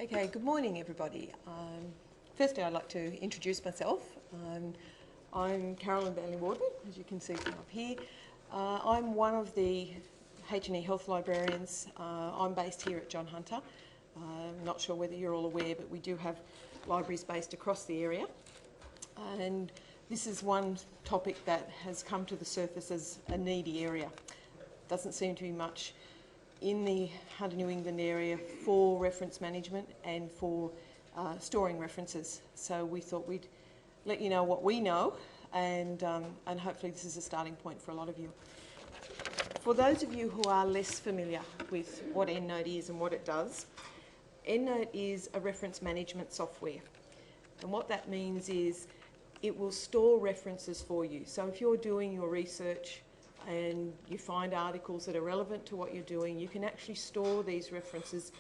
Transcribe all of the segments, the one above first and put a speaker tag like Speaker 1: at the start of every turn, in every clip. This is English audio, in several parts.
Speaker 1: Okay, good morning everybody. Firstly I'd like to introduce myself. I'm Carolyn Bailey-Warden, as you can see from up here. I'm one of the H&E Health Librarians. I'm based here at John Hunter. I'm not sure whether you're all aware, but we do have libraries based across the area. And this is one topic that has come to the surface as a needy area. Doesn't seem to be much in the Hunter New England area for reference management and for storing references. So we thought we'd let you know what we know, and hopefully this is a starting point for a lot of you. For those of you who are less familiar with what EndNote is and what it does, EndNote is a reference management software. And what that means is it will store references for you. So if you're doing your research and you find articles that are relevant to what you're doing, you can actually store these references.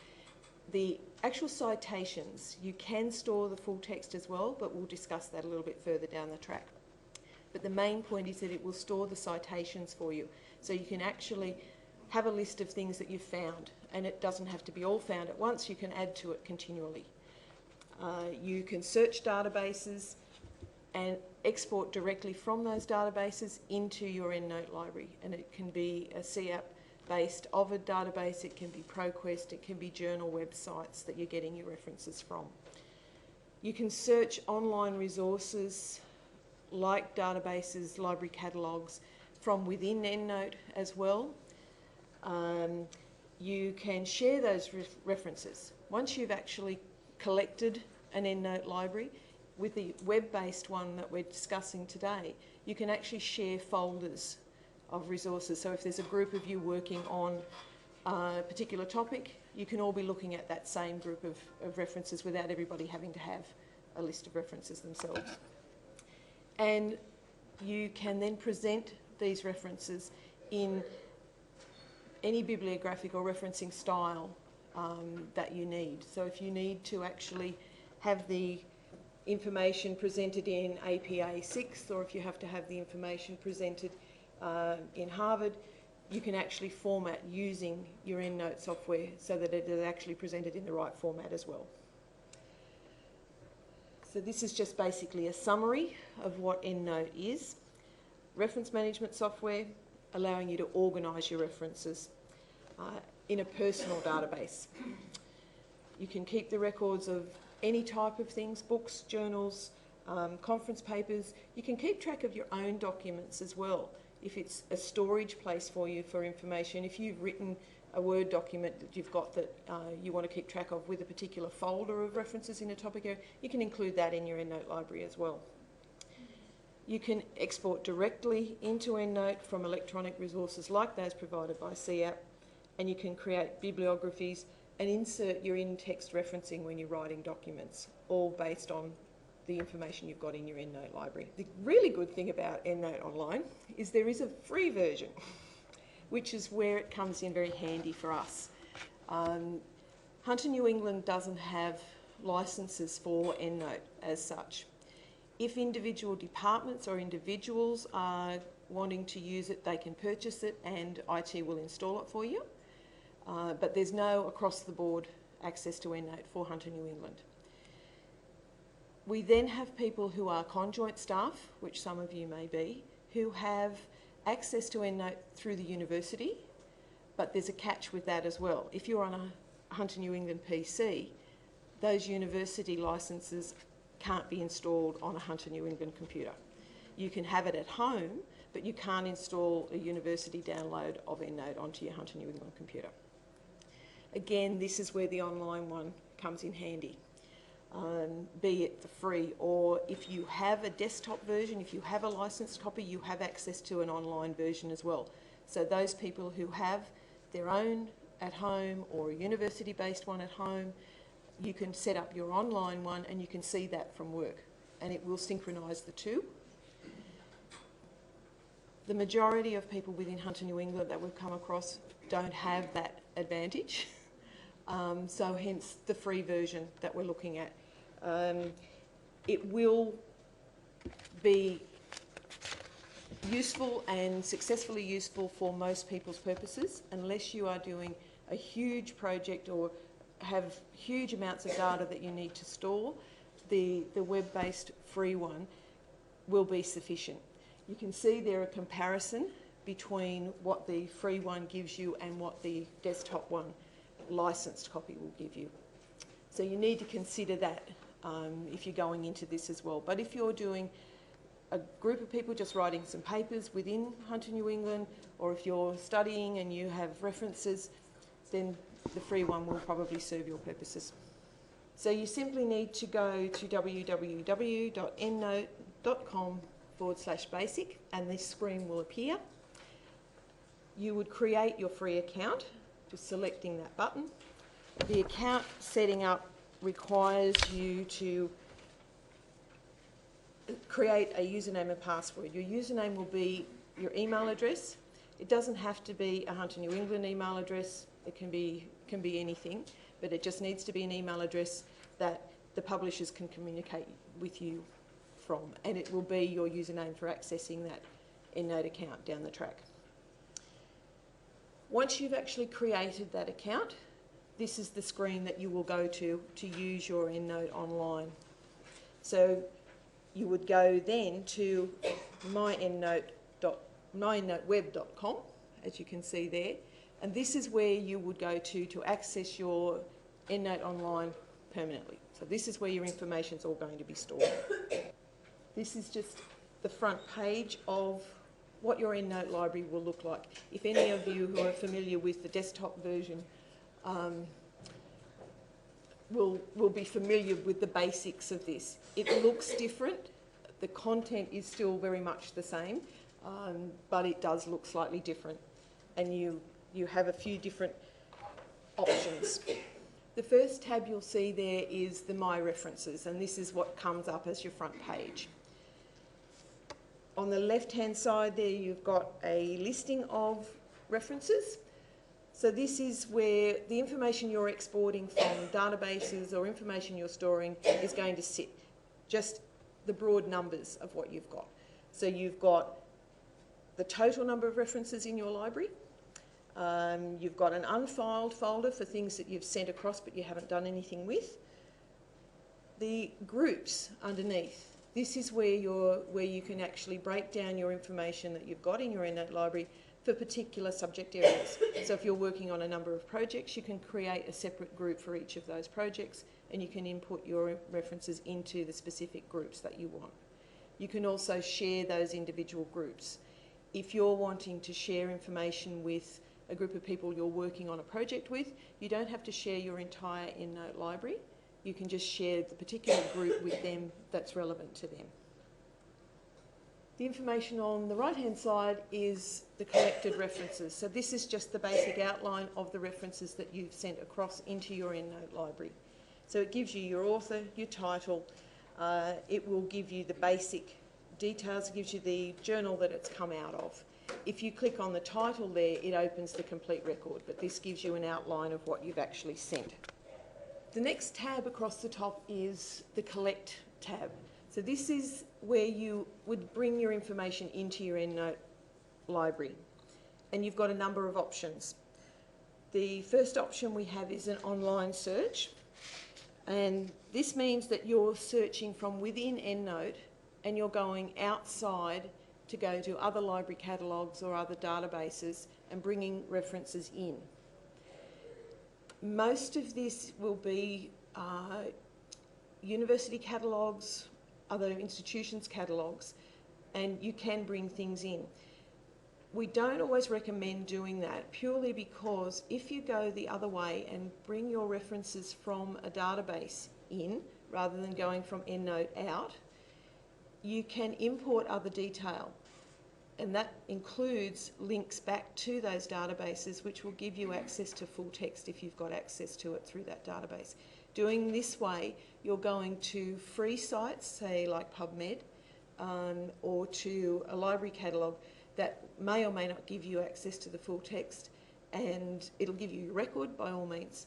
Speaker 1: The actual citations, you can store the full text as well, but we'll discuss that a little bit further down the track. But the main point is that it will store the citations for you. So you can actually have a list of things that you've found, and it doesn't have to be all found at once. You can add to it continually. You can search databases and export directly from those databases into your EndNote library. And it can be a CAP based Ovid database, it can be ProQuest, it can be journal websites that you're getting your references from. You can search online resources like databases, library catalogues from within EndNote as well. You can share those references. Once you've actually collected an EndNote library, with the web-based one that we're discussing today, you can actually share folders of resources. So if there's a group of you working on a particular topic, you can all be looking at that same group of references without everybody having to have a list of references themselves. And you can then present these references in any bibliographic or referencing style that you need. So if you need to actually have the information presented in APA 6, or if you have to have the information presented in Harvard, you can actually format using your EndNote software so that it is actually presented in the right format as well. So this is just basically a summary of what EndNote is. Reference management software allowing you to organise your references in a personal database. You can keep the records of any type of things, books, journals, conference papers. You can keep track of your own documents as well, if it's a storage place for you for information. If you've written a Word document that you've got that you want to keep track of with a particular folder of references in a topic area, you can include that in your EndNote library as well. You can export directly into EndNote from electronic resources like those provided by CAP, and you can create bibliographies and insert your in-text referencing when you're writing documents, all based on the information you've got in your EndNote library. The really good thing about EndNote Online is there is a free version, which is where it comes in very handy for us. Hunter New England doesn't have licenses for EndNote as such. If individual departments or individuals are wanting to use it, they can purchase it and IT will install it for you. But there's no across-the-board access to EndNote for Hunter New England. We then have people who are conjoint staff, which some of you may be, who have access to EndNote through the university, but there's a catch with that as well. If you're on a Hunter New England PC, those university licenses can't be installed on a Hunter New England computer. You can have it at home, but you can't install a university download of EndNote onto your Hunter New England computer. Again, this is where the online one comes in handy, be it the free, or if you have a desktop version, if you have a licensed copy, you have access to an online version as well. So those people who have their own at home or a university-based one at home, you can set up your online one and you can see that from work, and it will synchronise the two. The majority of people within Hunter New England that we've come across don't have that advantage. So hence the free version that we're looking at. It will be useful and successfully useful for most people's purposes, unless you are doing a huge project or have huge amounts of data that you need to store, the web-based free one will be sufficient. You can see there a comparison between what the free one gives you and what the desktop one, licensed copy, will give you. So you need to consider that if you're going into this as well. But if you're doing a group of people just writing some papers within Hunter New England, or if you're studying and you have references, then the free one will probably serve your purposes. So you simply need to go to www.endnote.com/basic and this screen will appear. You would create your free account, just selecting that button. The account setting up requires you to create a username and password. Your username will be your email address. It doesn't have to be a Hunter New England email address. It can be anything, but it just needs to be an email address that the publishers can communicate with you from, and it will be your username for accessing that EndNote account down the track. Once you've actually created that account, this is the screen that you will go to use your EndNote online. So you would go then to myendnoteweb.com, as you can see there, and this is where you would go to access your EndNote online permanently. So this is where your information is all going to be stored. This is just the front page of what your EndNote library will look like. If any of you who are familiar with the desktop version will be familiar with the basics of this. It looks different. The content is still very much the same, but it does look slightly different. And you have a few different options. The first tab you'll see there is the My References, and this is what comes up as your front page. On the left-hand side there, you've got a listing of references. So this is where the information you're exporting from databases or information you're storing is going to sit, just the broad numbers of what you've got. So you've got the total number of references in your library. You've got an unfiled folder for things that you've sent across but you haven't done anything with. The groups underneath, this is where you can actually break down your information that you've got in your EndNote library for particular subject areas. So if you're working on a number of projects, you can create a separate group for each of those projects and you can input your references into the specific groups that you want. You can also share those individual groups. If you're wanting to share information with a group of people you're working on a project with, you don't have to share your entire EndNote library. You can just share the particular group with them that's relevant to them. The information on the right-hand side is the collected references. So this is just the basic outline of the references that you've sent across into your EndNote library. So it gives you your author, your title, it will give you the basic details, it gives you the journal that it's come out of. If you click on the title there, it opens the complete record, but this gives you an outline of what you've actually sent. The next tab across the top is the Collect tab. So this is where you would bring your information into your EndNote library, and you've got a number of options. The first option we have is an online search, and this means that you're searching from within EndNote and you're going outside to go to other library catalogues or other databases and bringing references in. Most of this will be university catalogues, other institutions' catalogues, and you can bring things in. We don't always recommend doing that purely because if you go the other way and bring your references from a database in rather than going from EndNote out, you can import other detail, and that includes links back to those databases which will give you access to full text if you've got access to it through that database. Doing this way, you're going to free sites, say like PubMed, or to a library catalogue that may or may not give you access to the full text, and it'll give you your record by all means,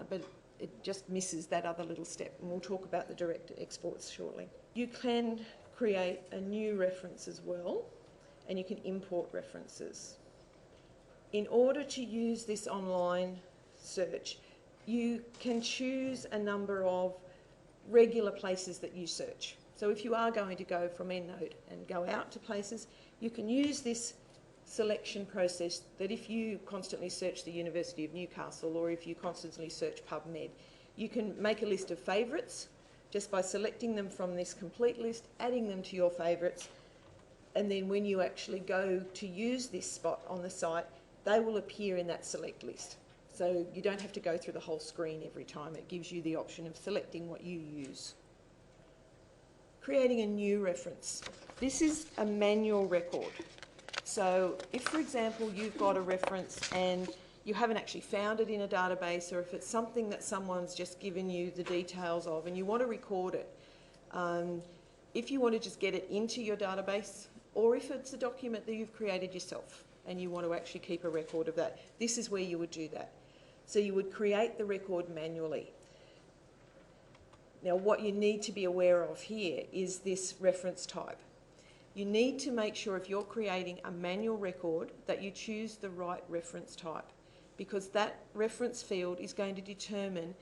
Speaker 1: but it just misses that other little step, and we'll talk about the direct exports shortly. You can create a new reference as well, and you can import references. In order to use this online search, you can choose a number of regular places that you search. So if you are going to go from EndNote and go out to places, you can use this selection process that if you constantly search the University of Newcastle or if you constantly search PubMed, you can make a list of favourites just by selecting them from this complete list, adding them to your favourites, and then when you actually go to use this spot on the site, they will appear in that select list. So you don't have to go through the whole screen every time. It gives you the option of selecting what you use. Creating a new reference. This is a manual record. So if, for example, you've got a reference and you haven't actually found it in a database, or if it's something that someone's just given you the details of and you want to record it, if you want to just get it into your database, or if it's a document that you've created yourself and you want to actually keep a record of that, this is where you would do that. So you would create the record manually. Now, what you need to be aware of here is this reference type. You need to make sure if you're creating a manual record that you choose the right reference type, because that reference field is going to determine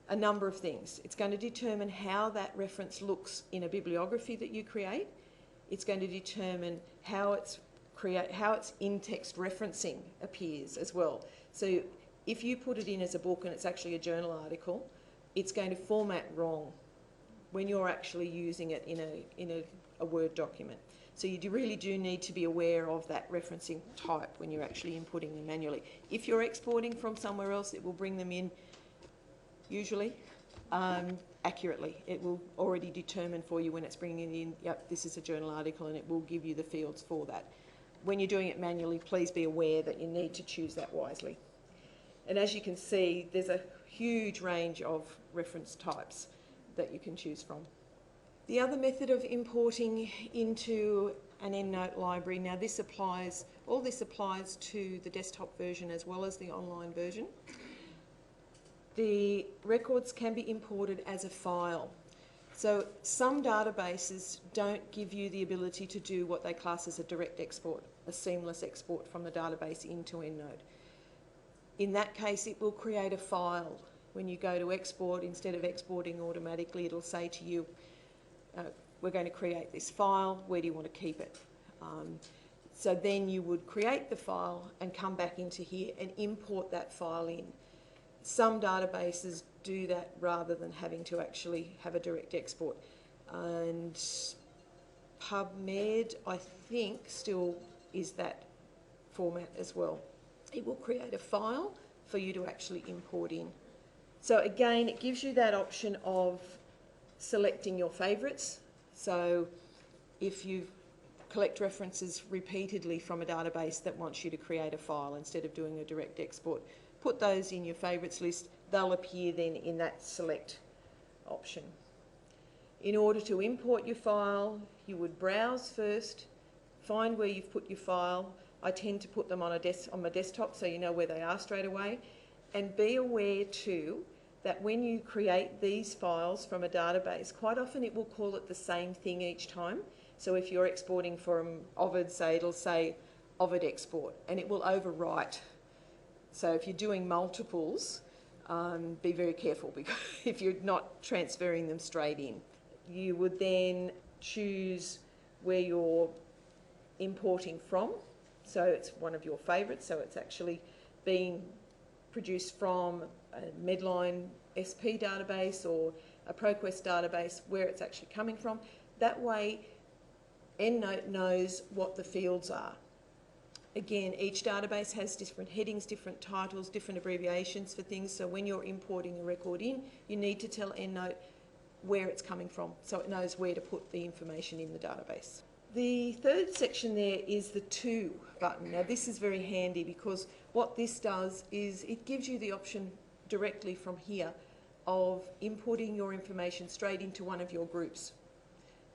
Speaker 1: a number of things. It's going to determine how that reference looks in a bibliography that you create. It's going to determine how its in-text referencing appears as well. So if you put it in as a book and it's actually a journal article, it's going to format wrong when you're actually using it in a Word document. So you really do need to be aware of that referencing type when you're actually inputting them manually. If you're exporting from somewhere else, it will bring them in, usually, accurately. It will already determine for you when it's bringing it in, yep, this is a journal article, and it will give you the fields for that. When you're doing it manually, please be aware that you need to choose that wisely. And as you can see, there's a huge range of reference types that you can choose from. The other method of importing into an EndNote library, now all this applies to the desktop version as well as the online version. The records can be imported as a file. So some databases don't give you the ability to do what they class as a direct export, a seamless export from the database into EndNote. In that case, it will create a file. When you go to export, instead of exporting automatically, it'll say to you, we're going to create this file, where do you want to keep it? So then you would create the file and come back into here and import that file in. Some databases do that rather than having to actually have a direct export. And PubMed, I think, still is that format as well. It will create a file for you to actually import in. So again, it gives you that option of selecting your favourites. So if you collect references repeatedly from a database that wants you to create a file instead of doing a direct export, put those in your favourites list. They'll appear then in that select option. In order to import your file, you would browse first, find where you've put your file. I tend to put them on my desktop so you know where they are straight away. And be aware too that when you create these files from a database, quite often it will call it the same thing each time. So if you're exporting from Ovid, say, it'll say Ovid export, and it will overwrite. So if you're doing multiples, be very careful, because if you're not transferring them straight in. You would then choose where you're importing from. So it's one of your favourites, so it's actually being produced from a Medline SP database or a ProQuest database, where it's actually coming from. That way, EndNote knows what the fields are. Again, each database has different headings, different titles, different abbreviations for things, so when you're importing a record in, you need to tell EndNote where it's coming from, so it knows where to put the information in the database. The third section there is the To button. Now this is very handy, because what this does is it gives you the option directly from here of inputting your information straight into one of your groups.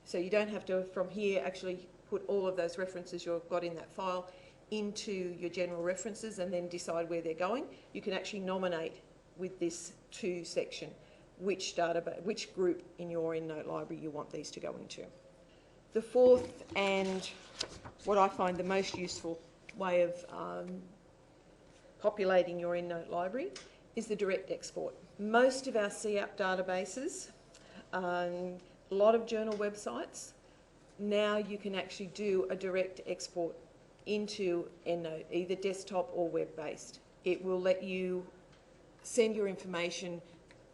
Speaker 1: So you don't have to, from here, actually put all of those references you've got in that file into your general references and then decide where they're going. You can actually nominate with this To section which group in your EndNote library you want these to go into. The fourth, and what I find the most useful way of populating your EndNote library, is the direct export. Most of our CAP databases, a lot of journal websites, now you can actually do a direct export into EndNote, either desktop or web-based. It will let you send your information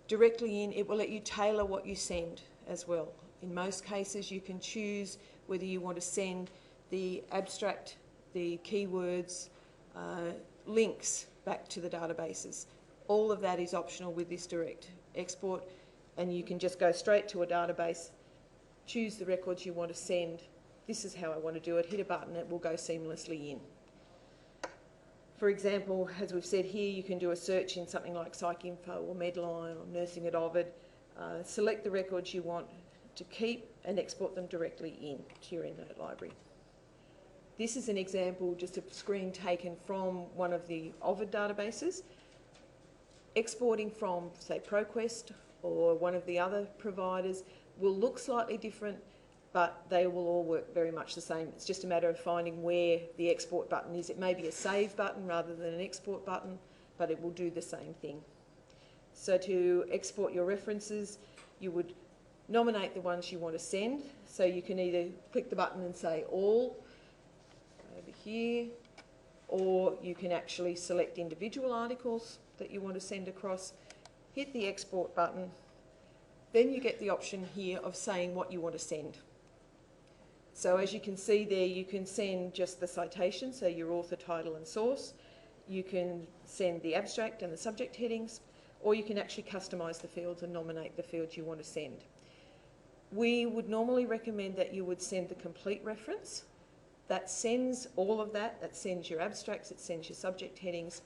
Speaker 1: directly in. It will let you tailor what you send as well. In most cases, you can choose whether you want to send the abstract, the keywords, links back to the databases. All of that is optional with this direct export, and you can just go straight to a database, choose the records you want to send. This is how I want to do it. Hit a button, it will go seamlessly in. For example, as we've said here, you can do a search in something like PsycInfo or Medline or Nursing at Ovid. Select the records you want to keep and export them directly in to your EndNote library. This is an example, just a screen taken from one of the Ovid databases. Exporting from, say, ProQuest or one of the other providers will look slightly different, but they will all work very much the same. It's just a matter of finding where the export button is. It may be a save button rather than an export button, but it will do the same thing. So to export your references, you would nominate the ones you want to send. So you can either click the button and say all over here, or you can actually select individual articles that you want to send across, hit the export button, then you get the option here of saying what you want to send. So as you can see there, you can send just the citation, so your author, title and source. You can send the abstract and the subject headings, or you can actually customise the fields and nominate the fields you want to send. We would normally recommend that you would send the complete reference. That sends all of that. That sends your abstracts, it sends your subject headings,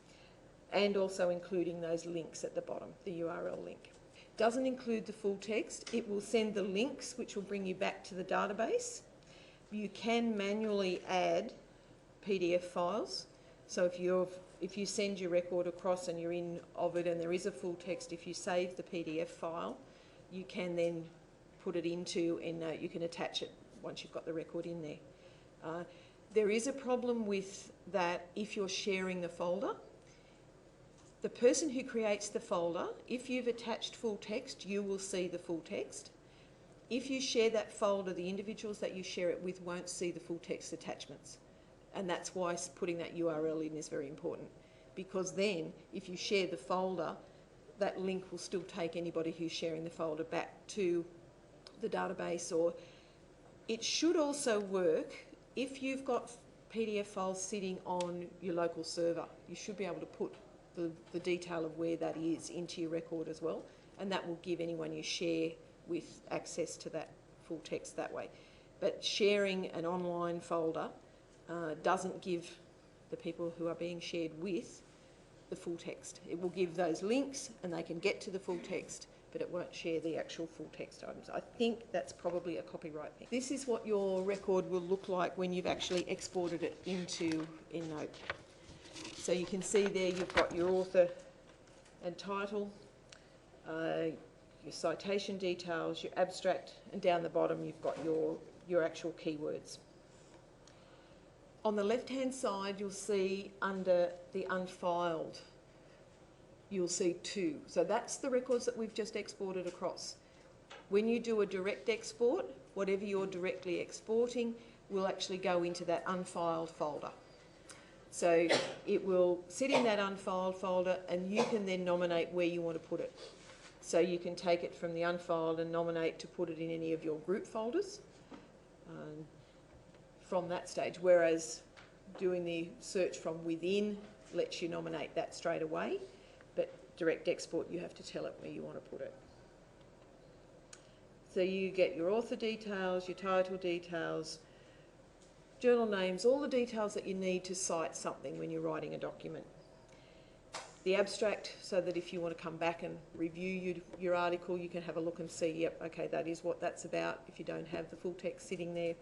Speaker 1: and also including those links at the bottom, the URL link. Doesn't include the full text. It will send the links, which will bring you back to the database. You can manually add PDF files. So if you send your record across and you're in Ovid and there is a full text, if you save the PDF file, you can then put it into EndNote. You can attach it once you've got the record in there. There is a problem with that if you're sharing the folder. The person who creates the folder, if you've attached full text, you will see the full text. If you share that folder, the individuals that you share it with won't see the full text attachments. And that's why putting that URL in is very important. Because then, if you share the folder, that link will still take anybody who's sharing the folder back to the database. Or it should also work if you've got PDF files sitting on your local server. You should be able to put the detail of where that is into your record as well. And that will give anyone you share with access to that full text that way. But sharing an online folder doesn't give the people who are being shared with the full text. It will give those links and they can get to the full text, but it won't share the actual full text items. I think that's probably a copyright thing. This is what your record will look like when you've actually exported it into EndNote. So you can see there you've got your author and title, your citation details, your abstract, and down the bottom you've got your actual keywords. On the left-hand side, you'll see under the unfiled, you'll see 2. So that's the records that we've just exported across. When you do a direct export, whatever you're directly exporting will actually go into that unfiled folder. So it will sit in that unfiled folder and you can then nominate where you want to put it. So you can take it from the unfiled and nominate to put it in any of your group folders from that stage, whereas doing the search from within lets you nominate that straight away, but direct export you have to tell it where you want to put it. So you get your author details, your title details, journal names, all the details that you need to cite something when you're writing a document. The abstract, so that if you want to come back and review your article, you can have a look and see, yep, okay, that is what that's about, if you don't have the full text sitting there.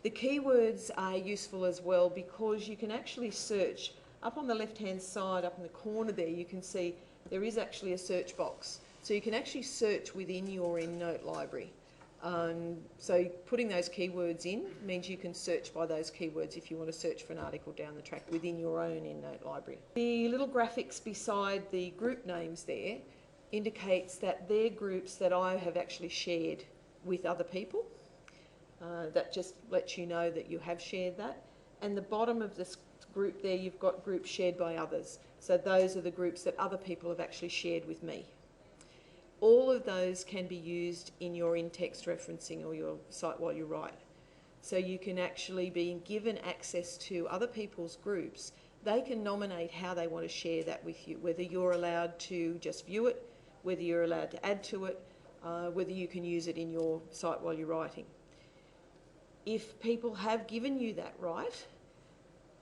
Speaker 1: The keywords are useful as well because you can actually search. Up on the left-hand side, up in the corner there, you can see there is actually a search box. So you can actually search within your EndNote library So putting those keywords in means you can search by those keywords if you want to search for an article down the track within your own EndNote library. The little graphics beside the group names there indicates that they're groups that I have actually shared with other people. That just lets you know that you have shared that. And the bottom of this group there, you've got groups shared by others. So those are the groups that other people have actually shared with me. All of those can be used in your in-text referencing or your Cite While You Write. So you can actually be given access to other people's groups. They can nominate how they want to share that with you, whether you're allowed to just view it, whether you're allowed to add to it, whether you can use it in your Cite While You're Writing. If people have given you that right,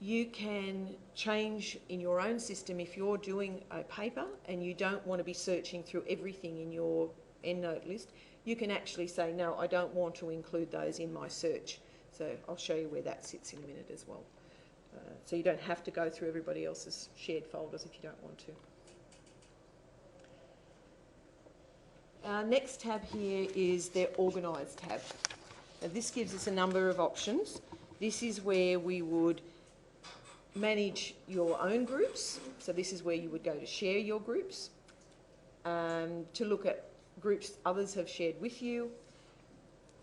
Speaker 1: you can change in your own system. If you're doing a paper and you don't want to be searching through everything in your EndNote list, you can actually say, no, I don't want to include those in my search. So I'll show you where that sits in a minute as well. So you don't have to go through everybody else's shared folders if you don't want to. Our next tab here is their Organise tab. Now this gives us a number of options. This is where we would manage your own groups. So this is where you would go to share your groups, to look at groups others have shared with you,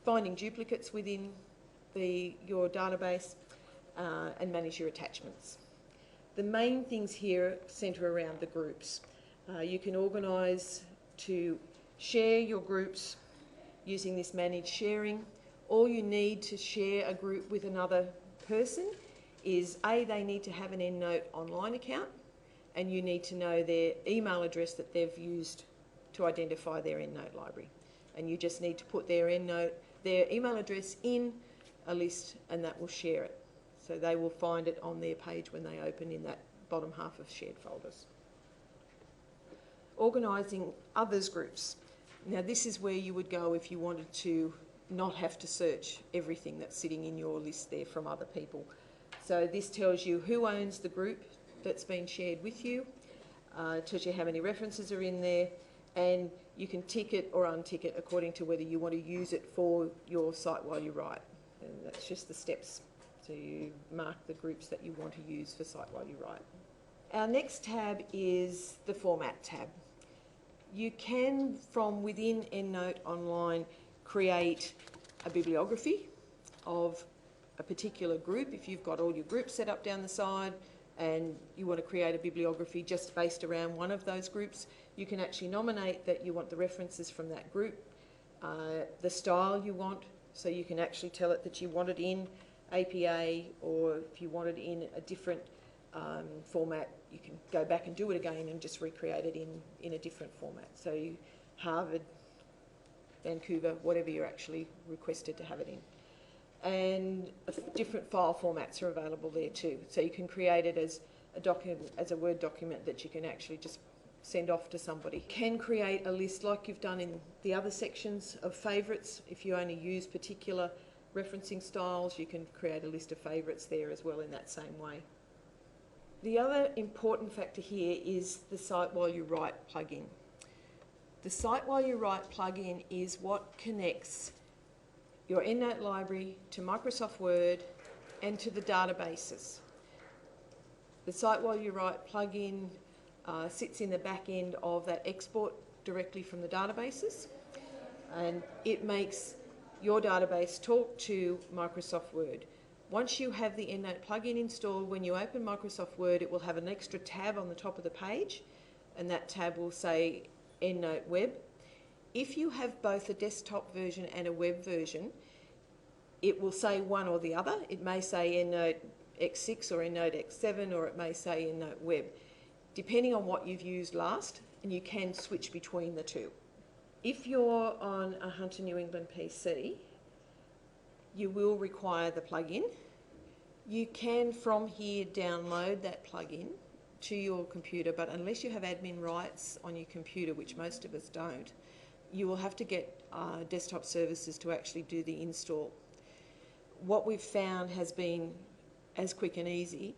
Speaker 1: finding duplicates within your database, and manage your attachments. The main things here centre around the groups. You can organise to share your groups using this manage sharing. All you need to share a group with another person is they need to have an EndNote online account, and you need to know their email address that they've used to identify their EndNote library. And you just need to put their email address in a list, and that will share it. So they will find it on their page when they open in that bottom half of shared folders. Organising others groups. Now this is where you would go if you wanted to not have to search everything that's sitting in your list there from other people. So this tells you who owns the group that's been shared with you, tells you how many references are in there, and you can tick it or untick it according to whether you want to use it for your Cite While You Write. And that's just the steps. So you mark the groups that you want to use for Cite While You Write. Our next tab is the Format tab. You can, from within EndNote Online, create a bibliography of a particular group. If you've got all your groups set up down the side and you want to create a bibliography just based around one of those groups, you can actually nominate that you want the references from that group, the style you want, so you can actually tell it that you want it in APA, or if you want it in a different format, you can go back and do it again and just recreate it in a different format. So Harvard, Vancouver, whatever you're actually requested to have it in. And different file formats are available there too. So you can create it as a document, as a Word document that you can actually just send off to somebody. You can create a list like you've done in the other sections of favourites. If you only use particular referencing styles, you can create a list of favourites there as well in that same way. The other important factor here is the Cite While You Write plugin. The Cite While You Write plugin is what connects your EndNote library to Microsoft Word and to the databases. The Cite While You Write plugin sits in the back end of that export directly from the databases, and it makes your database talk to Microsoft Word. Once you have the EndNote plugin installed, when you open Microsoft Word, it will have an extra tab on the top of the page, and that tab will say EndNote Web. If you have both a desktop version and a web version, it will say one or the other. It may say EndNote X6 or EndNote X7, or it may say EndNote Web, depending on what you've used last, and you can switch between the two. If you're on a Hunter New England PC, you will require the plugin. You can from here download that plugin to your computer, but unless you have admin rights on your computer, which most of us don't, you will have to get desktop services to actually do the install. What we've found has been as quick and easy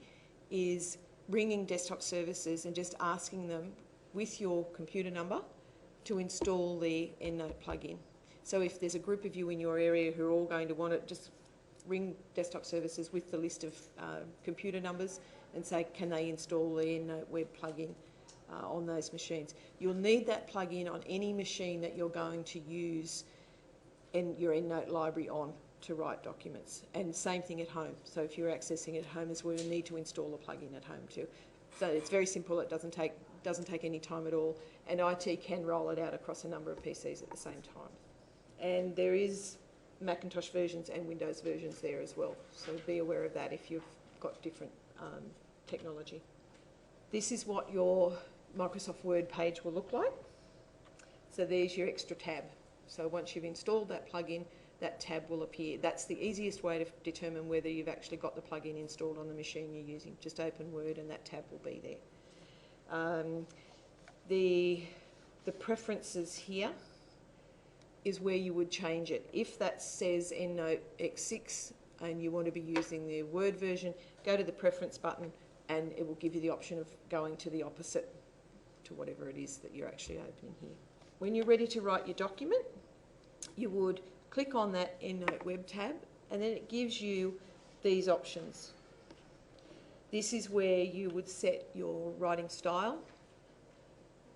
Speaker 1: is ringing desktop services and just asking them with your computer number to install the EndNote plugin. So if there's a group of you in your area who are all going to want it, just ring Desktop Services with the list of computer numbers and say, can they install the EndNote web plugin on those machines. You'll need that plugin on any machine that you're going to use in your EndNote library on to write documents. And same thing at home. So if you're accessing it at home as well, you'll need to install a plugin at home too. So it's very simple. It doesn't take any time at all. And IT can roll it out across a number of PCs at the same time. And there is Macintosh versions and Windows versions there as well. So be aware of that if you've got different technology. This is what your Microsoft Word page will look like. So there's your extra tab. So once you've installed that plugin, that tab will appear. That's the easiest way to determine whether you've actually got the plugin installed on the machine you're using. Just open Word and that tab will be there. The preferences here is where you would change it. If that says EndNote X6 and you want to be using the Word version, go to the preference button and it will give you the option of going to the opposite to whatever it is that you're actually opening here. When you're ready to write your document, you would click on that EndNote Web tab and then it gives you these options. This is where you would set your writing style.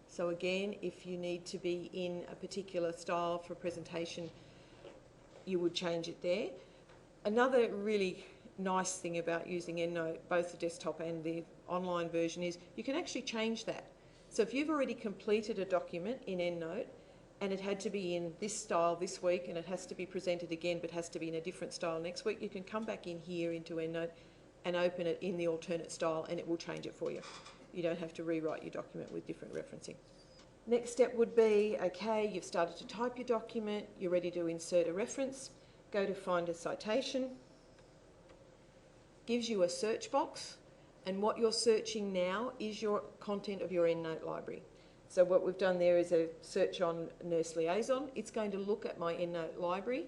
Speaker 1: So again, if you need to be in a particular style for a presentation, you would change it there. Another really nice thing about using EndNote, both the desktop and the online version, is you can actually change that. So if you've already completed a document in EndNote and it had to be in this style this week and it has to be presented again but has to be in a different style next week, you can come back in here into EndNote and open it in the alternate style and it will change it for you. You don't have to rewrite your document with different referencing. Next step would be, okay, you've started to type your document, you're ready to insert a reference, go to find a citation, gives you a search box, and what you're searching now is your content of your EndNote library. So what we've done there is a search on nurse liaison. It's going to look at my EndNote library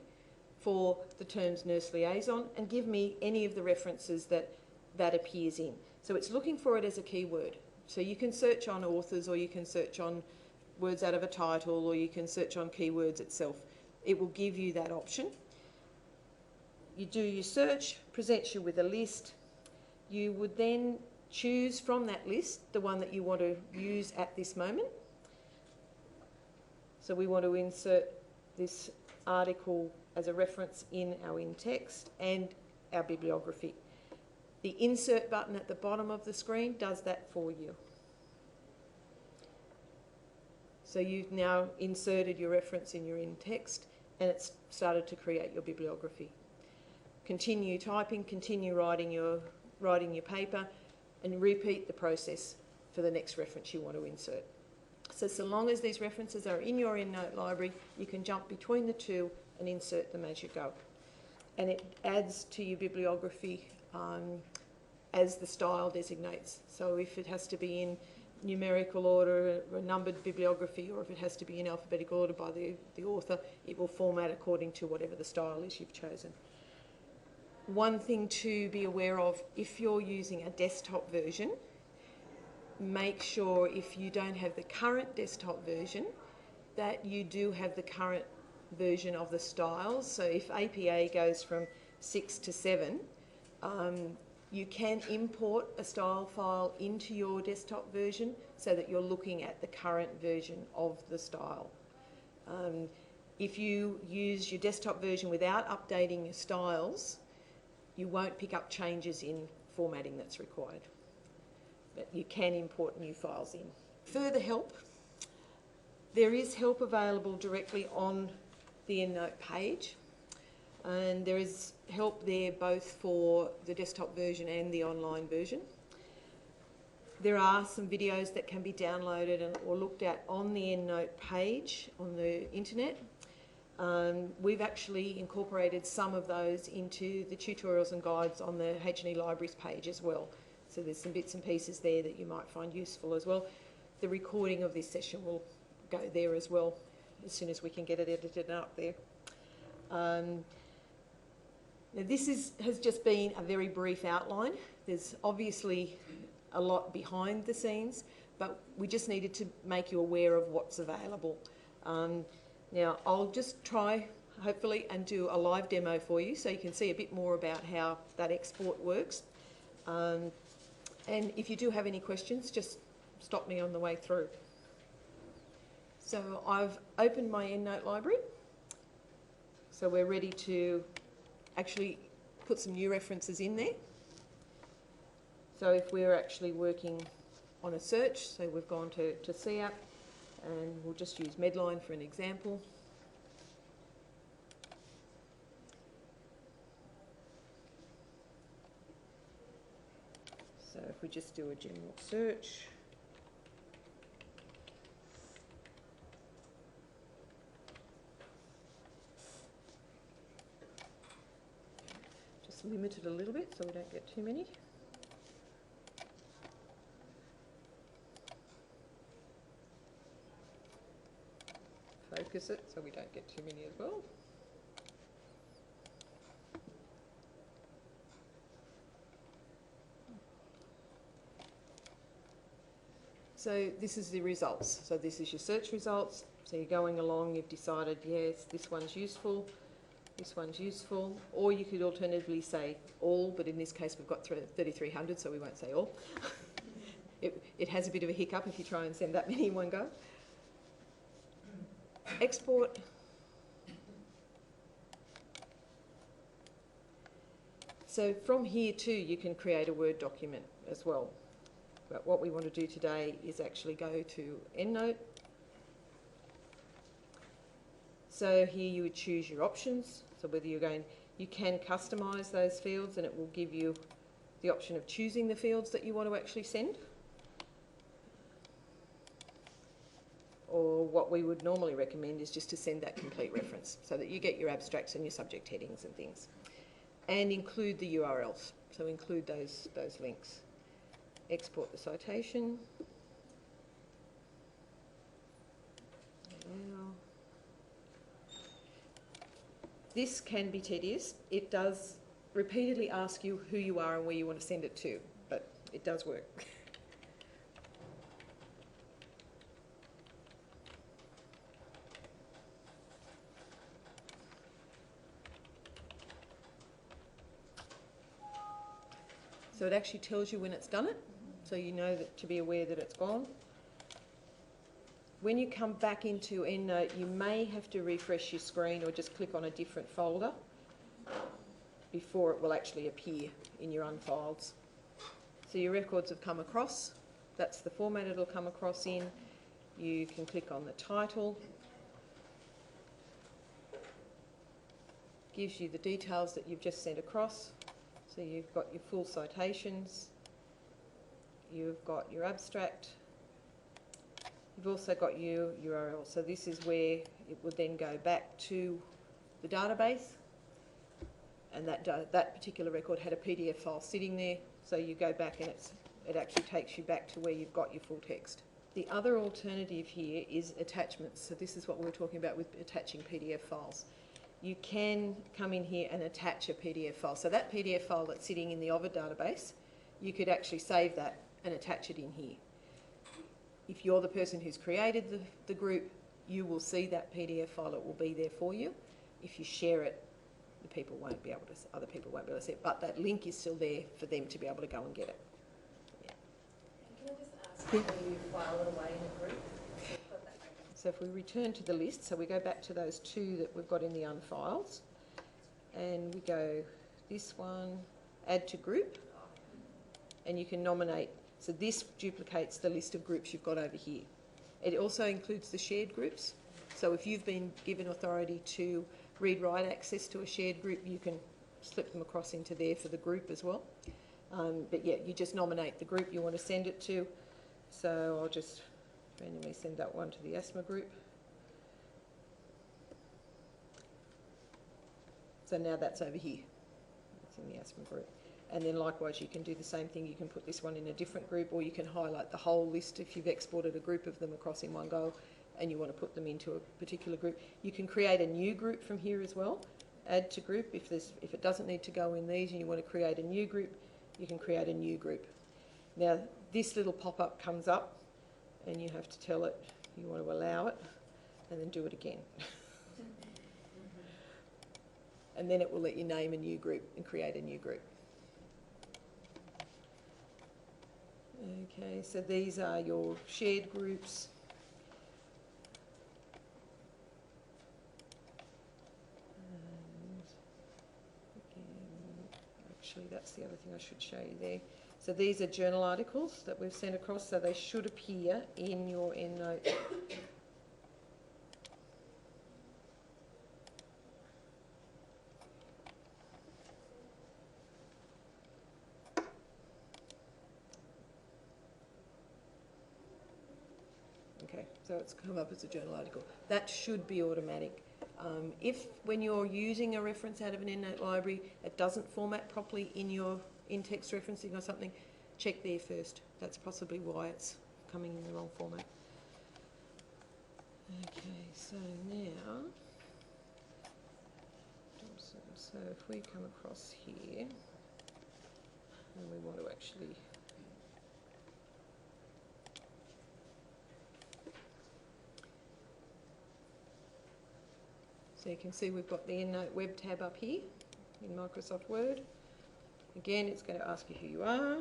Speaker 1: for the terms nurse liaison and give me any of the references that appears in. So it's looking for it as a keyword. So you can search on authors, or you can search on words out of a title, or you can search on keywords itself. It will give you that option. You do your search, presents you with a list. You would then choose from that list the one that you want to use at this moment. So we want to insert this article as a reference in our in-text and our bibliography. The insert button at the bottom of the screen does that for you. So you've now inserted your reference in your in-text and it's started to create your bibliography. Continue typing, continue writing your paper, and repeat the process for the next reference you want to insert. So long as these references are in your EndNote library, you can jump between the two and insert them as you go. And it adds to your bibliography as the style designates. So if it has to be in numerical order, a numbered bibliography, or if it has to be in alphabetical order by the author, it will format according to whatever the style is you've chosen. One thing to be aware of, if you're using a desktop version, make sure if you don't have the current desktop version, that you do have the current version of the styles. So if APA goes from 6 to 7, you can import a style file into your desktop version so that you're looking at the current version of the style. If you use your desktop version without updating your styles, you won't pick up changes in formatting that's required. But you can import new files in. Further help, there is help available directly on the EndNote page. And there is help there both for the desktop version and the online version. There are some videos that can be downloaded or looked at on the EndNote page on the internet. We've actually incorporated some of those into the tutorials and guides on the H&E Libraries page as well. So there's some bits and pieces there that you might find useful as well. The recording of this session will go there as well as soon as we can get it edited up there. Now this has just been a very brief outline. There's obviously a lot behind the scenes, but we just needed to make you aware of what's available. Now I'll just try, hopefully, and do a live demo for you so you can see a bit more about how that export works. And if you do have any questions, just stop me on the way through. So I've opened my EndNote library. So we're ready to actually put some new references in there. So if we're actually working on a search, so we've gone to CAP, and we'll just use Medline for an example. So if we just do a general search, just limit it a little bit so we don't get too many. Focus it so we don't get too many as well. So this is the results. So this is your search results. So you're going along, you've decided, yes, this one's useful, or you could alternatively say all, but in this case we've got 3,300, so we won't say all. It has a bit of a hiccup if you try and send that many in one go. Export. So from here too, you can create a Word document as well. But what we want to do today is actually go to EndNote. So here you would choose your options. So whether you're going, you can customise those fields, and it will give you the option of choosing the fields that you want to actually send. Or what we would normally recommend is just to send that complete reference so that you get your abstracts and your subject headings and things. And include the URLs, so include those links. Export the citation. Now, this can be tedious. It does repeatedly ask you who you are and where you want to send it to, but it does work. So it actually tells you when it's done it, so you know that to be aware that it's gone. When you come back into EndNote, you may have to refresh your screen or just click on a different folder before it will actually appear in your unfileds. So your records have come across. That's the format it'll come across in. You can click on the title. Gives you the details that you've just sent across. So you've got your full citations, you've got your abstract, you've also got your URL. So this is where it would then go back to the database, and that particular record had a PDF file sitting there. So you go back and it actually takes you back to where you've got your full text. The other alternative here is attachments. So this is what we were talking about with attaching PDF files. You can come in here and attach a PDF file. So that PDF file that's sitting in the Ovid database, you could actually save that and attach it in here. If you're the person who's created the group, you will see that PDF file. It will be there for you. If you share it, other people won't be able to see it, but that link is still there for them to be able to go and get it. Yeah.
Speaker 2: Can I just ask, how do you file it away in a group?
Speaker 1: So if we return to the list, so we go back to those two that we've got in the unfiles, and we go this one, add to group, and you can nominate. So this duplicates the list of groups you've got over here. It also includes the shared groups. So if you've been given authority to read-write access to a shared group, you can slip them across into there for the group as well. But yeah, you just nominate the group you want to send it to. So I'll just randomly send that one to the asthma group. So now that's over here. It's in the asthma group. And then likewise, you can do the same thing. You can put this one in a different group, or you can highlight the whole list if you've exported a group of them across in one go and you want to put them into a particular group. You can create a new group from here as well. Add to group. If it doesn't need to go in these and you want to create a new group, you can create a new group. Now, this little pop-up comes up and you have to tell it you want to allow it, and then do it again. and then it will let you name a new group and create a new group. Okay, so these are your shared groups. And again, actually that's the other thing I should show you there. So these are journal articles that we've sent across, so they should appear in your EndNote. Okay, so it's come up as a journal article. That should be automatic. If when you're using a reference out of an EndNote library, it doesn't format properly in your in-text referencing or something, check there first. That's possibly why it's coming in the wrong format. Okay, so now, so if we come across here, and we want to actually so you can see we've got the EndNote web tab up here in Microsoft Word. Again, it's going to ask you who you are.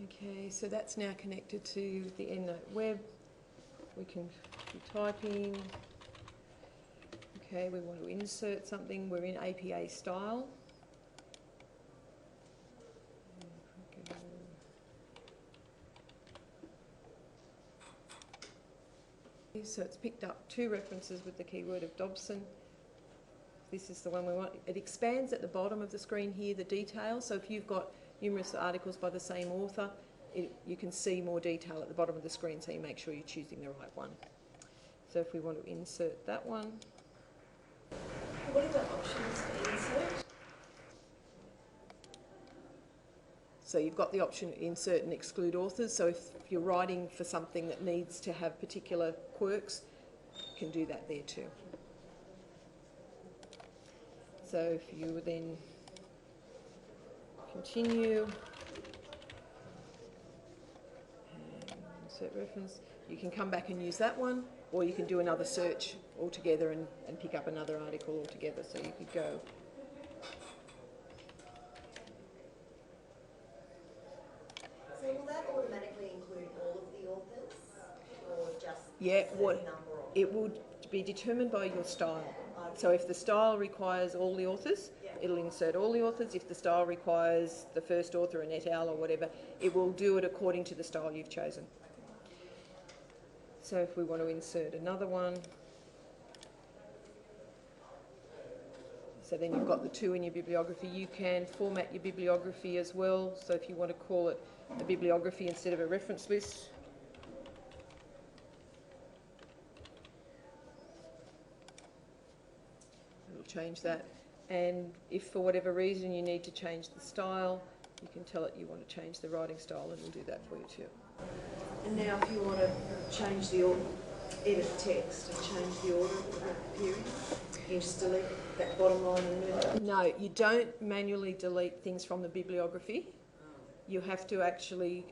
Speaker 1: Okay, so that's now connected to the EndNote web. We can be typing. Okay, we want to insert something. We're in APA style. So it's picked up 2 references with the keyword of Dobson. This is the one we want. It expands at the bottom of the screen here, the details. So if you've got numerous articles by the same author, you can see more detail at the bottom of the screen, so you make sure you're choosing the right one. So if we want to insert that one.
Speaker 2: What are the options for insert?
Speaker 1: So you've got the option to insert and exclude authors. So if you're writing for something that needs to have particular quirks, you can do that there too. So if you would then continue and insert reference, you can come back and use that one, or you can do another search altogether and pick up another article altogether. So you could go
Speaker 2: So will that automatically include all of the authors, or just
Speaker 1: yeah,
Speaker 2: a certain number of?
Speaker 1: it would be determined by your style. So if the style requires all the authors, it'll insert all the authors. If the style requires the first author, an et al. Or whatever, it will do it according to the style you've chosen. So if we want to insert another one, so then you've got the 2 in your bibliography. You can format your bibliography as well. So if you want to call it a bibliography instead of a reference list, it'll change that. And if for whatever reason you need to change the style, you can tell it you want to change the writing style, and it'll do that for you too.
Speaker 3: And now if you want to change the order, edit text and change the order of the period, you just delete that bottom line and move it?
Speaker 1: No, you don't manually delete things from the bibliography. You have to actually,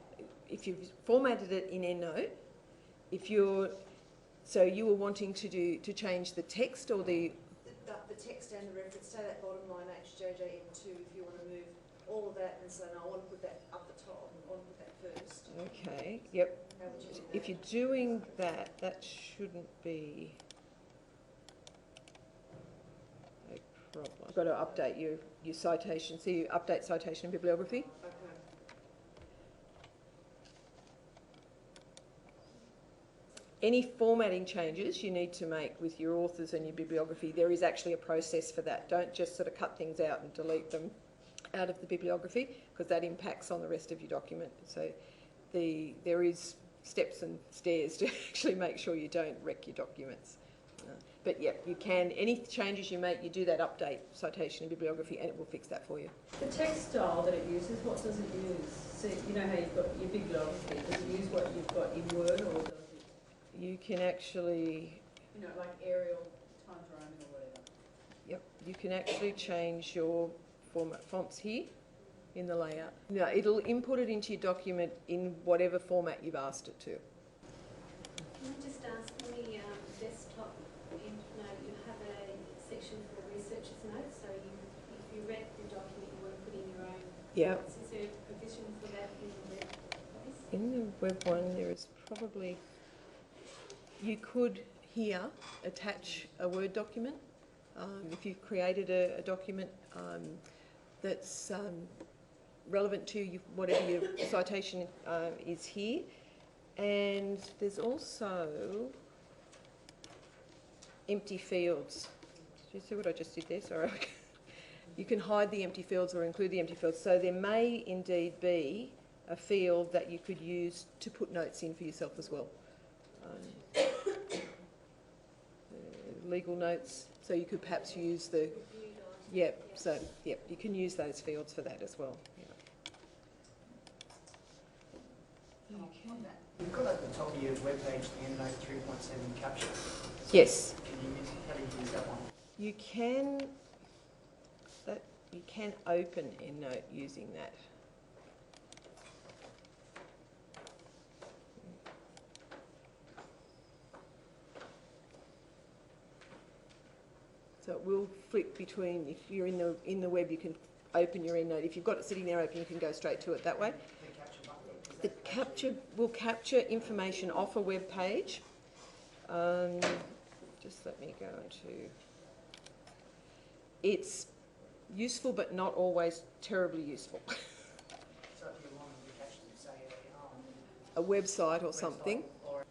Speaker 1: if you've formatted it in EndNote, so you were wanting to change the text or the
Speaker 3: text and the reference, say that bottom line HJJM2, if you want to move all of that and say, no, I want to put that up the top, I want to put that first.
Speaker 1: Okay, yep.
Speaker 3: How would you do
Speaker 1: If
Speaker 3: that?
Speaker 1: you're doing that, that shouldn't be a problem. You've got to update your citation. So you update citation and bibliography.
Speaker 3: Okay.
Speaker 1: Any formatting changes you need to make with your authors and your bibliography, there is actually a process for that. Don't just sort of cut things out and delete them out of the bibliography, because that impacts on the rest of your document. So there is steps and stairs to actually make sure you don't wreck your documents. But yeah, you can, any changes you make, you do that update citation and bibliography, and it will fix that for you.
Speaker 4: The text style that it uses, what does it use? So you know how you've got your bibliography, does it use what you've got in Word, or does it?
Speaker 1: You can actually,
Speaker 4: You know, like Arial, Times Roman or whatever.
Speaker 1: yep, you can actually change your format fonts here in the layout. No, it'll input it into your document in whatever format you've asked it to.
Speaker 2: Can I just ask, on the desktop in
Speaker 1: Yeah.
Speaker 4: Is there a provision for that in the web place?
Speaker 1: In the web one, there is probably, you could here attach a Word document. If you've created a document that's relevant to you, whatever your citation is here. And there's also empty fields. Did you see what I just did there? Sorry. You can hide the empty fields or include the empty fields. So there may indeed be a field that you could use to put notes in for yourself as well. Legal notes. So you could perhaps use the... Yep, so yep, you can use those fields for that as well. Yeah. Okay.
Speaker 5: You've got at the top of your webpage the EndNote 3.7 capture.
Speaker 1: Yes.
Speaker 5: How do you use that one?
Speaker 1: You can open EndNote using that. So it will flick between, if you're in the web, you can open your EndNote. If you've got it sitting there open, you can go straight to it that way. The capture will capture information off a web page. Just let me go to... It's useful, but not always terribly useful.
Speaker 5: So if you want to capture, say,
Speaker 1: A website or something.
Speaker 5: Or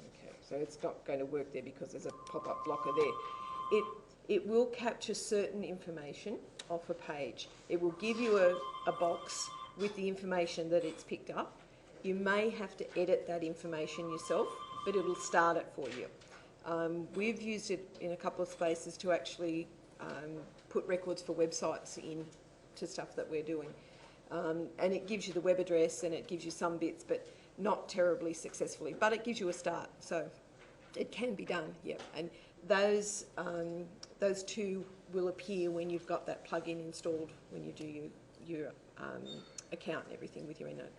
Speaker 1: Okay, so it's not going to work there because there's a pop-up blocker there. It will capture certain information off a page. It will give you a box with the information that it's picked up. You may have to edit that information yourself, but it'll start it for you. We've used it in a couple of spaces to actually put records for websites in to stuff that we're doing. And it gives you the web address and it gives you some bits, but not terribly successfully. But it gives you a start, so it can be done, yeah. And those two will appear when you've got that plugin installed, when you do your account and everything with your EndNote.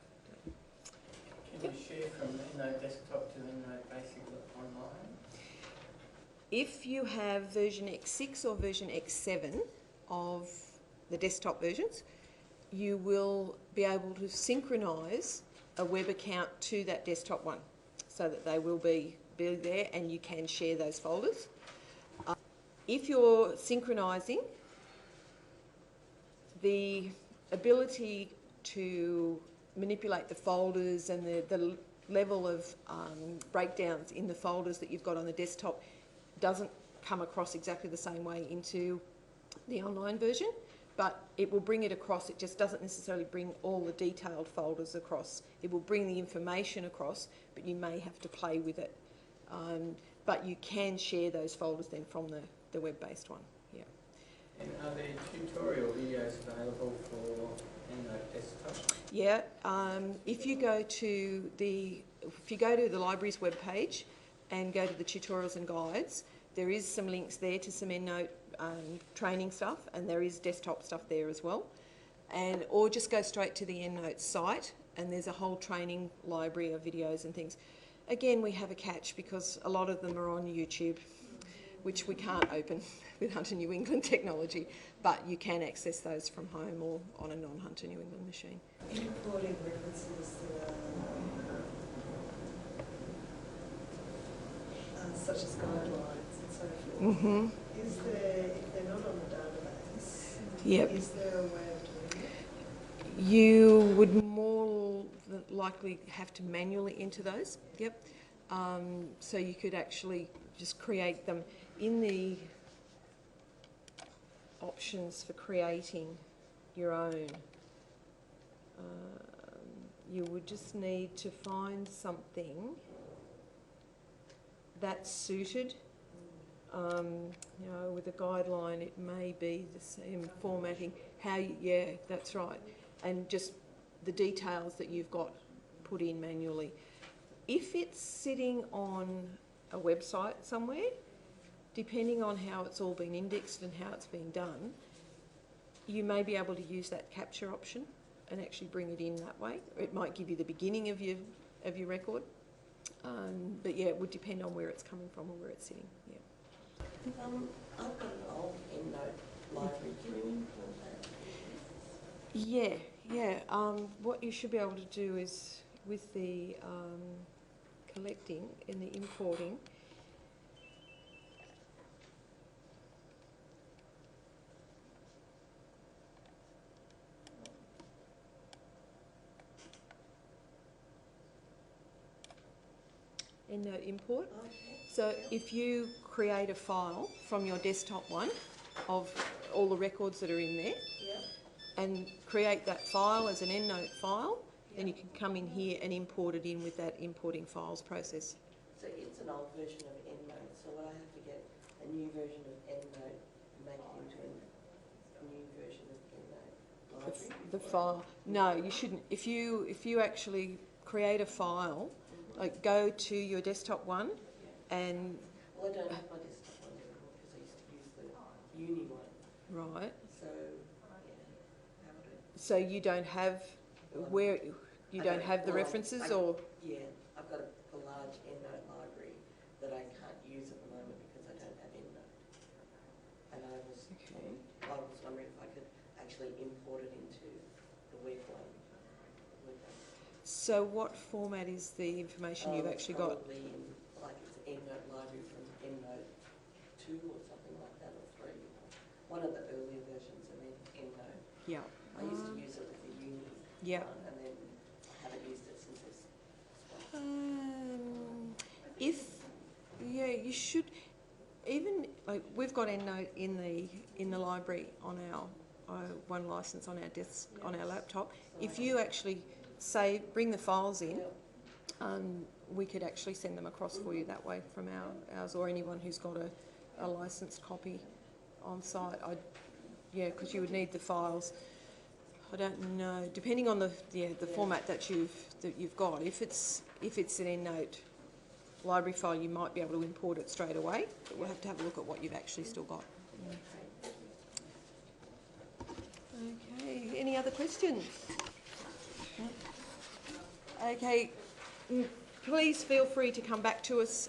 Speaker 6: Can you share from EndNote Desktop to EndNote Basic online?
Speaker 1: If you have version X6 or version X7 of the desktop versions, you will be able to synchronise a web account to that desktop one so that they will be there and you can share those folders. If you're synchronising, the ability to manipulate the folders and the level of breakdowns in the folders that you've got on the desktop doesn't come across exactly the same way into the online version, but it will bring it across. It just doesn't necessarily bring all the detailed folders across. It will bring the information across, but you may have to play with it. But you can share those folders then from the web-based one. Yeah.
Speaker 6: And are there tutorial videos available for EndNote Desktop?
Speaker 1: Yeah. If you go to the library's webpage and go to the tutorials and guides, there is some links there to some EndNote training stuff, and there is desktop stuff there as well. Or just go straight to the EndNote site, and there's a whole training library of videos and things. Again, we have a catch because a lot of them are on YouTube, which we can't open with Hunter New England technology, but you can access those from home or on a non-Hunter New England machine.
Speaker 3: Importing references such as guidelines and so forth.
Speaker 1: Mm-hmm.
Speaker 3: Is there, if they're not on the database,
Speaker 1: Yep.
Speaker 3: is there a way of doing it?
Speaker 1: You would more likely have to manually enter those. Yep. So you could actually just create them in the options for creating your own. You would just need to find something that's suited. With a guideline, it may be the same formatting. Yeah, that's right. And just the details that you've got put in manually. If it's sitting on a website somewhere, depending on how it's all been indexed and how it's been done, you may be able to use that capture option and actually bring it in that way. It might give you the beginning of your record. But yeah, it would depend on where it's coming from or where it's sitting. Yeah.
Speaker 7: I've got an old EndNote library. Can you import that?
Speaker 1: Yeah, yeah. What you should be able to do is with the collecting and the importing. EndNote import.
Speaker 2: Okay.
Speaker 1: So if you create a file from your desktop one of all the records that are in there,
Speaker 2: Yeah.
Speaker 1: and create that file as an EndNote file, then you can come in here and import it in with that importing files process.
Speaker 7: So it's an old version of EndNote, so would I have to get a new version of EndNote and make it into a new version of EndNote library?
Speaker 1: The file, no, you shouldn't. If you actually create a file, like go to your desktop one and...
Speaker 7: Well, I don't have my desktop one anymore because I used to use the uni one.
Speaker 1: Right.
Speaker 7: So, yeah, how would it?
Speaker 1: So you don't have, where, you don't have the references or...
Speaker 7: Yeah, I've got a large EndNote library that I can't use at the moment because I don't have EndNote. And I was wondering if I could actually import it into the web one.
Speaker 1: So what format is the information you've actually got?
Speaker 7: Probably in, like it's EndNote library from EndNote 2 or something like that, or 3. One of the earlier versions of EndNote.
Speaker 1: Yeah.
Speaker 7: I used to use it with the uni
Speaker 1: Yeah.
Speaker 7: one, and then I haven't used it since this.
Speaker 1: You should, even like we've got EndNote in the library on our one license on our desk on our laptop. If you actually say bring the files in, we could actually send them across for you that way from ours or anyone who's got a licensed copy on site. Because you would need the files. I don't know, depending on the format that you've got. If it's an EndNote library file, you might be able to import it straight away, but we'll have to have a look at what you've actually still got. Okay, any other questions? Okay, please feel free to come back to us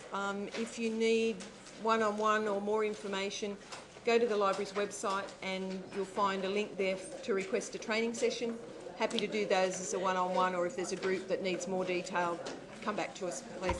Speaker 1: if you need one-on-one or more information. Go to the library's website and you'll find a link there to request a training session. Happy to do those as a one-on-one, or if there's a group that needs more detail, come back to us, please.